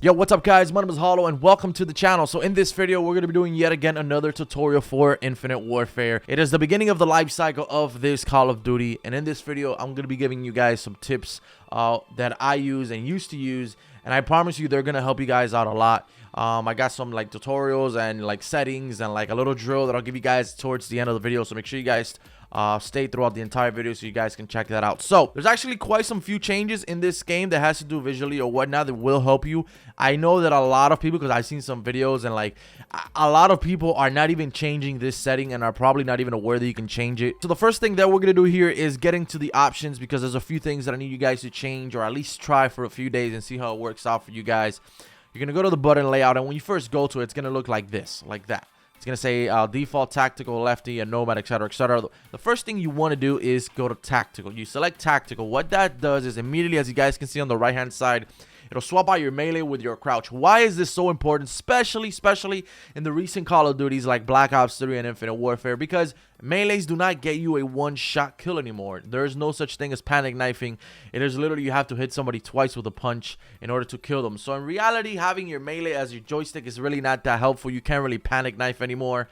Yo, what's up guys? My name is Hollow and welcome to the channel. So in this video, we're going to be doing yet again another tutorial for Infinite Warfare. It is the beginning of the life cycle of this Call of Duty, and in this video, I'm going to be giving you guys some tips that I use and used to use, and I promise you they're going to help you guys out a lot. I got some like tutorials and like settings and like a little drill that I'll give you guys towards the end of the video, so make sure you guys stay throughout the entire video so you guys can check that out. So there's actually quite some few changes in this game that has to do visually or whatnot that will help you. I know that a lot of people, because I've seen some videos and like a lot of people are not even changing this setting and are probably not even aware that you can change it. So the first thing that we're gonna do here is getting to the options, because there's a few things that I need you guys to change or at least try for a few days and see how it works out for you guys. You're gonna go to the button layout, and when you first go to it, it's gonna look like this, like that. It's going to say default, tactical, lefty, and nomad, etc., etc. The first thing you want to do is go to tactical. You select tactical. What that does is immediately, as you guys can see on the right-hand side, it'll swap out your melee with your crouch. Why is this so important, especially in the recent Call of Duties like Black Ops 3 and Infinite Warfare? Because melees do not get you a one-shot kill anymore. There is no such thing as panic knifing. It is literally you have to hit somebody twice with a punch in order to kill them. So in reality, having your melee as your joystick is really not that helpful. You can't really panic knife anymore.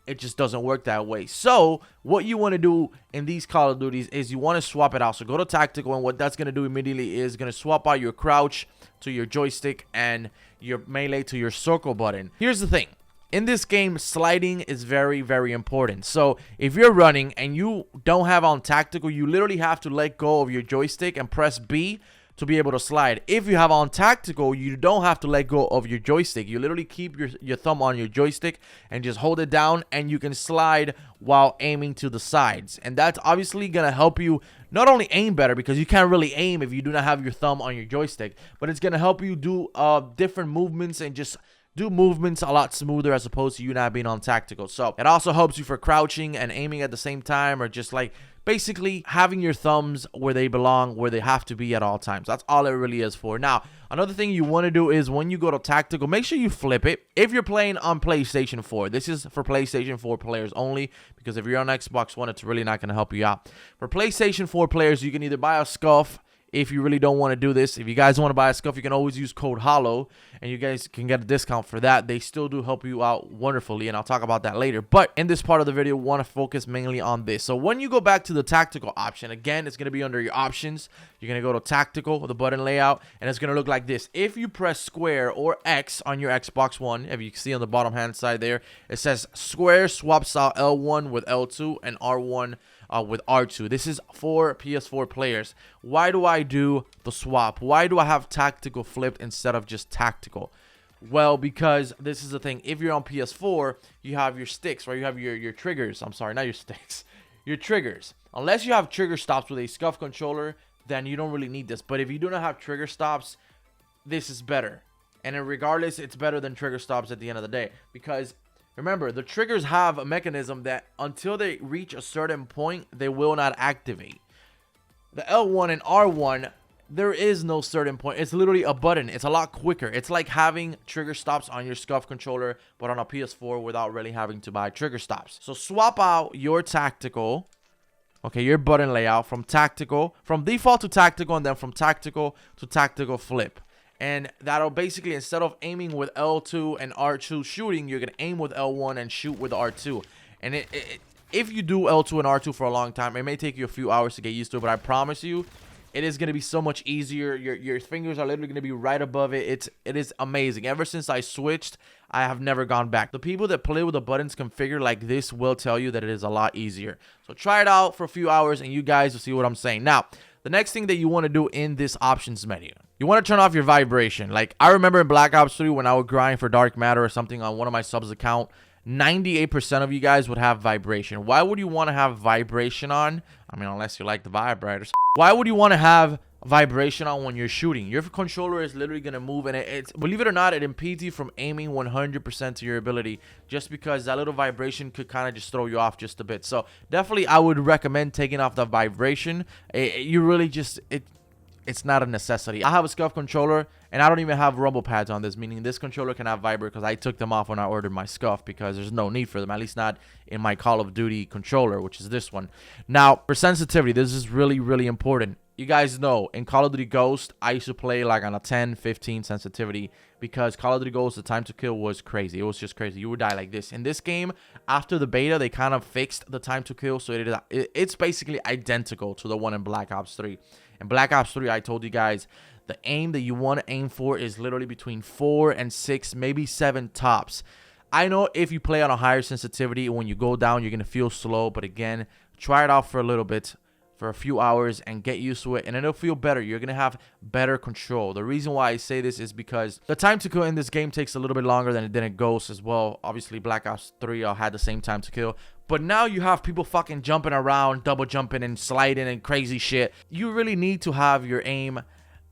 It just doesn't work that way. So what you want to do in these Call of Duties is you want to swap it out. So go to tactical, and what that's going to do immediately is going to swap out your crouch to your joystick and your melee to your circle button. Here's the thing. In this game, sliding is very, very important. So if you're running and you don't have on tactical, you literally have to let go of your joystick and press B to be able to slide. If you have on tactical, you don't have to let go of your joystick. You literally keep your thumb on your joystick and just hold it down, and you can slide while aiming to the sides. And that's obviously gonna help you not only aim better, because you can't really aim if you do not have your thumb on your joystick, but it's gonna help you do different movements and just do movements a lot smoother as opposed to you not being on tactical. So it also helps you for crouching and aiming at the same time, or just like basically having your thumbs where they belong, where they have to be at all times. That's all it really is for. Now, another thing you want to do is when you go to tactical, make sure you flip it. If you're playing on PlayStation 4, this is for PlayStation 4 players only, because if you're on Xbox One, it's really not going to help you out. For PlayStation 4 players, you can either buy a SCUF. If you really don't want to do this, if you guys want to buy a SCUF, you can always use code HOLLOW, and you guys can get a discount for that. They still do help you out wonderfully, and I'll talk about that later. But in this part of the video, we want to focus mainly on this. So when you go back to the tactical option, again, it's going to be under your options. You're going to go to tactical, the button layout, and it's going to look like this. If you press square or X on your Xbox One, if you can see on the bottom hand side there, it says square swaps out L1 with L2 and R1 with R2. This is for PS4 players. Why do I do the swap? Why do I have tactical flipped instead of just tactical? Well, because this is the thing. If you're on PS4, you have your sticks, right? You have your triggers. I'm sorry, not your sticks. Your triggers. Unless you have trigger stops with a SCUF controller, then you don't really need this. But if you do not have trigger stops, this is better. And regardless, it's better than trigger stops at the end of the day, because remember, the triggers have a mechanism that until they reach a certain point, they will not activate. The L1 and R1, there is no certain point. It's literally a button. It's a lot quicker. It's like having trigger stops on your SCUF controller, but on a PS4 without really having to buy trigger stops. So swap out your tactical, okay, your button layout from default to tactical, and then from tactical to tactical flip. And that'll basically, instead of aiming with L2 and R2 shooting, you're going to aim with L1 and shoot with R2. And if you do L2 and R2 for a long time, it may take you a few hours to get used to it, but I promise you, it is going to be so much easier. Your fingers are literally going to be right above it. It is amazing. Ever since I switched, I have never gone back. The people that play with the buttons configured like this will tell you that it is a lot easier. So try it out for a few hours, and you guys will see what I'm saying. Now, the next thing that you want to do in this options menu, you want to turn off your vibration. Like, I remember in Black Ops 3 when I would grind for Dark Matter or something on one of my subs account, 98% of you guys would have vibration. Why would you want to have vibration on? I mean, unless you like the vibrators. Why would you want to have vibration on when you're shooting? Your controller is literally going to move, and it's, believe it or not, it impedes you from aiming 100% to your ability, just because that little vibration could kind of just throw you off just a bit. So definitely I would recommend taking off the vibration. You really just, it's not a necessity. I have a SCUF controller, and I don't even have rumble pads on this, meaning this controller can have vibrate, because I took them off when I ordered my SCUF, because there's no need for them, at least not in my Call of Duty controller, which is this one. Now, for sensitivity, this is really, really important. you guys know in Call of Duty Ghost, I used to play like on a 10, 15 sensitivity because Call of Duty Ghost, the time to kill was crazy. It was just crazy. You would die like this. In this game, after the beta, they kind of fixed the time to kill, so it's basically identical to the one in Black Ops 3. In Black Ops 3, I told you guys, the aim that you want to aim for is literally between 4 and 6, maybe 7 tops. I know if you play on a higher sensitivity, when you go down, you're going to feel slow. But again, try it out for a little bit, for a few hours, and get used to it, and it'll feel better. You're going to have better control. The reason why I say this is because the time to kill in this game takes a little bit longer than it did in Ghost as well. Obviously, Black Ops 3 had the same time to kill. But now you have people fucking jumping around, double jumping and sliding and crazy shit. You really need to have your aim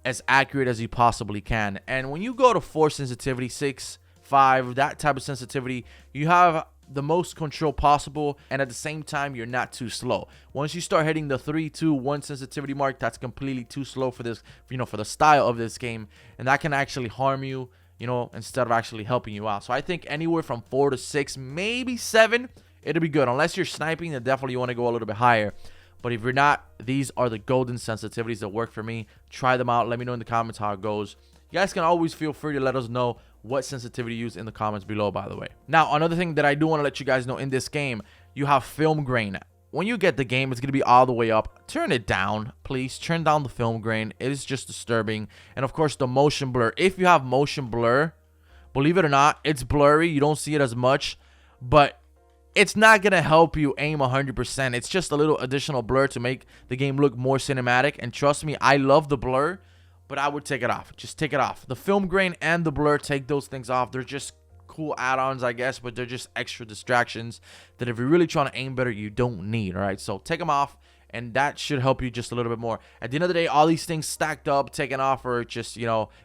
as accurate as you possibly can. And when you go to 4 sensitivity, 6, 5, that type of sensitivity, you have the most control possible, and at the same time you're not too slow. Once you start hitting the 3, 2, 1 sensitivity mark, that's completely too slow for this, for the style of this game, and that can actually harm you, instead of actually helping you out. So I think anywhere from 4 to 6, maybe 7, it'll be good. Unless you're sniping, then definitely you want to go a little bit higher. But if you're not, these are the golden sensitivities that work for me. Try them out. Let me know in the comments how it goes. You guys can always feel free to let us know what sensitivity you use in the comments below, by the way. Now, another thing that I do want to let you guys know, in this game, you have film grain. When you get the game, it's going to be all the way up. Turn it down, please. Turn down the film grain. It is just disturbing. And, of course, the motion blur. If you have motion blur, believe it or not, it's blurry. You don't see it as much. But it's not going to help you aim 100%. It's just a little additional blur to make the game look more cinematic. And trust me, I love the blur, but I would take it off. Just take it off. The film grain and the blur, take those things off. They're just cool add-ons, I guess, but they're just extra distractions that if you're really trying to aim better, you don't need, all right? So take them off, and that should help you just a little bit more. At the end of the day, all these things stacked up, taken off, or just,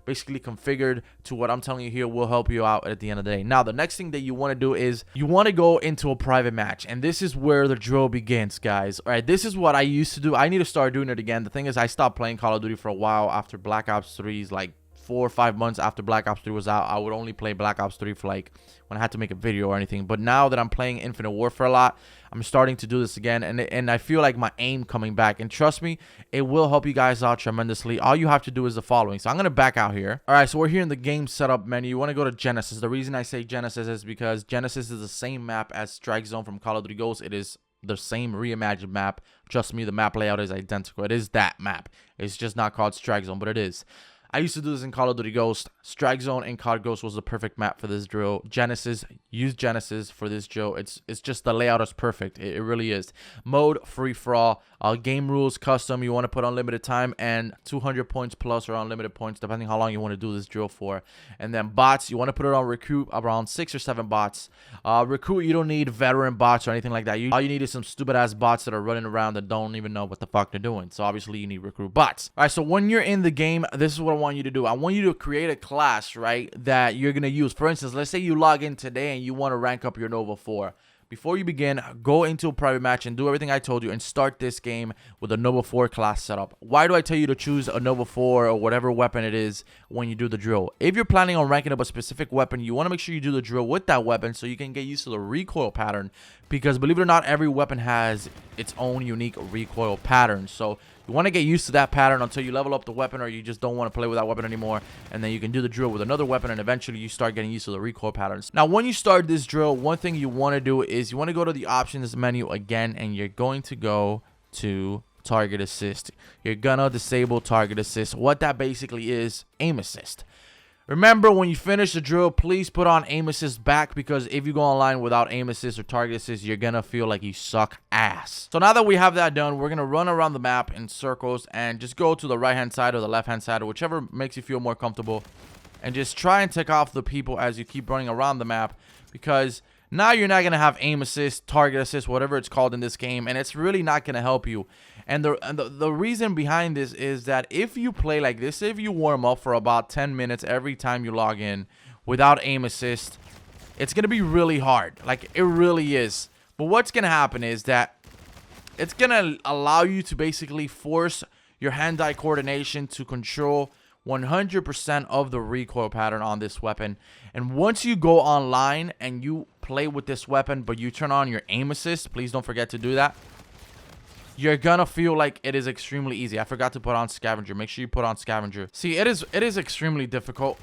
basically configured to what I'm telling you here will help you out at the end of the day. Now, the next thing that you want to do is you want to go into a private match, and this is where the drill begins, guys. All right, this is what I used to do. I need to start doing it again. The thing is, I stopped playing Call of Duty for a while after Black Ops 3's, like, 4 or 5 months after Black Ops 3 was out. I would only play Black Ops 3 for like when I had to make a video or anything. But now that I'm playing Infinite Warfare a lot, I'm starting to do this again, and I feel like my aim coming back. And trust me, it will help you guys out tremendously. All you have to do is the following. So I'm gonna back out here. All right, so we're here in the game setup menu. You want to go to Genesis. The reason I say Genesis is because Genesis is the same map as Strike Zone from Call of Duty Ghost. It is the same reimagined map. Trust me, the map layout is identical. It is that map. It's just not called Strike Zone, but it is. I used to do this in Call of Duty Ghost. Strike Zone and COD Ghost was the perfect map for this drill. Genesis, use Genesis for this drill. It's just the layout is perfect. It really is. Mode, free for all. Game rules, custom. You want to put unlimited time and 200 points plus or unlimited points, depending how long you want to do this drill for. And then bots, you want to put it on recruit, around 6 or 7 bots. Recruit, you don't need veteran bots or anything like that. All you need is some stupid ass bots that are running around that don't even know what the fuck they're doing. So obviously you need recruit bots. All right, so when you're in the game, this is what I want you to do. I want you to create a class, right, that you're going to use. For instance, let's say you log in today and you want to rank up your Nova 4. Before you begin, go into a private match and do everything I told you and start this game with a Nova 4 class setup. Why do I tell you to choose a Nova 4 or whatever weapon it is when you do the drill? If you're planning on ranking up a specific weapon, you want to make sure you do the drill with that weapon so you can get used to the recoil pattern. Because believe it or not, every weapon has its own unique recoil pattern. So you want to get used to that pattern until you level up the weapon or you just don't want to play with that weapon anymore. And then you can do the drill with another weapon and eventually you start getting used to the recoil patterns. Now, when you start this drill, one thing you want to do is you want to go to the options menu again and you're going to go to target assist. You're gonna disable target assist. What that basically is, aim assist. Remember, when you finish the drill, please put on aim assist back, because if you go online without aim assist or target assist, you're gonna feel like you suck ass. So now that we have that done, we're gonna run around the map in circles and just go to the right hand side or the left hand side or whichever makes you feel more comfortable, and just try and tick off the people as you keep running around the map, because now you're not going to have aim assist, target assist, whatever it's called in this game, and it's really not going to help you. And the reason behind this is that if you play like this, if you warm up for about 10 minutes every time you log in without aim assist, it's going to be really hard. Like, it really is. But what's going to happen is that it's going to allow you to basically force your hand-eye coordination to control 100% of the recoil pattern on this weapon. And once you go online and you play with this weapon, but you turn on your aim assist, please don't forget to do that. you're gonna feel like it is extremely easy. I forgot to put on scavenger. Make sure you put on scavenger. See, it is extremely difficult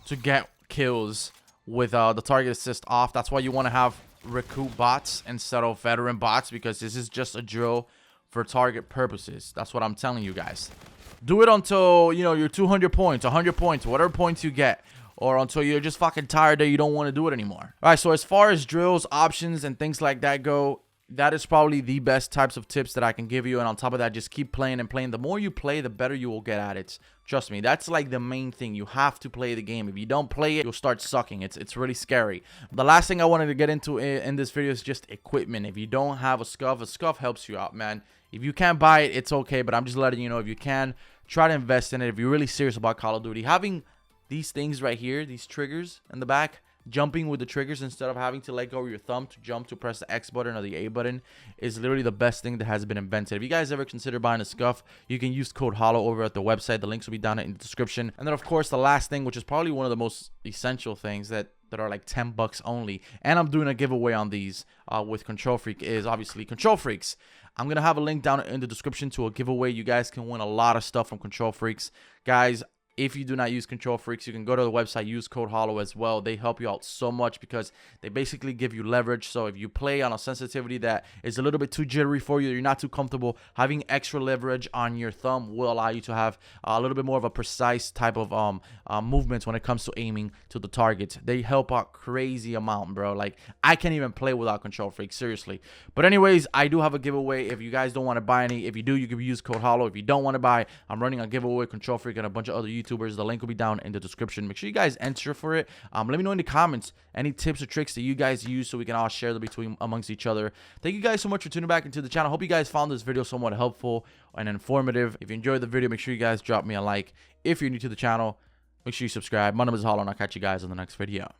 to get kills with the target assist off. That's why you want to have recruit bots instead of veteran bots, because this is just a drill for target purposes. That's what I'm telling you guys. Do it until, you know, you're 200 points, 100 points, whatever points you get, or until you're just fucking tired that you don't want to do it anymore. All right, so as far as drills, options, and things like that go, that is probably the best types of tips that I can give you. And on top of that, just keep playing and playing. The more you play, the better you will get at it. Trust me, that's like the main thing. You have to play the game. If you don't play it, you'll start sucking. It's really scary. The last thing I wanted to get into in this video is just equipment. If you don't have a SCUF helps you out, man. If you can't buy it, it's okay. But I'm just letting you know, if you can, try to invest in it. If you're really serious about Call of Duty, having these things right here, these triggers in the back, jumping with the triggers instead of having to let go of your thumb to jump to press the X button or the A button, is literally the best thing that has been invented. If you guys ever consider buying a SCUF, you can use code HOLLOW over at the website. The links will be down in the description. And then of course the last thing, which is probably one of the most essential things that are like 10 bucks only, and I'm doing a giveaway on these with Kontrol Freek, is obviously Kontrol Freeks. I'm gonna have a link down in the description to a giveaway. You guys can win a lot of stuff from Kontrol Freeks, guys. If you do not use Kontrol Freeks, you can go to the website, use code HOLLOW as well. They help you out so much because they basically give you leverage. So if you play on a sensitivity that is a little bit too jittery for you, you're not too comfortable, having extra leverage on your thumb will allow you to have a little bit more of a precise type of movements when it comes to aiming to the target. They help out crazy amount, bro. Like, I can't even play without Kontrol Freek, seriously. But anyways, I do have a giveaway. If you guys don't want to buy any, if you do, you can use code HOLLOW. If you don't want to buy, I'm running a giveaway, Kontrol Freek and a bunch of other YouTubers. The link will be down in the description. Make sure you guys enter for it. Let me know in the comments any tips or tricks that you guys use so we can all share them amongst each other. Thank you guys so much for tuning back into the channel. Hope you guys found this video somewhat helpful and informative. If you enjoyed the video, make sure you guys drop me a like. If you're new to the channel, make sure you subscribe. My name is HollowPoiint, and I'll catch you guys in the next video.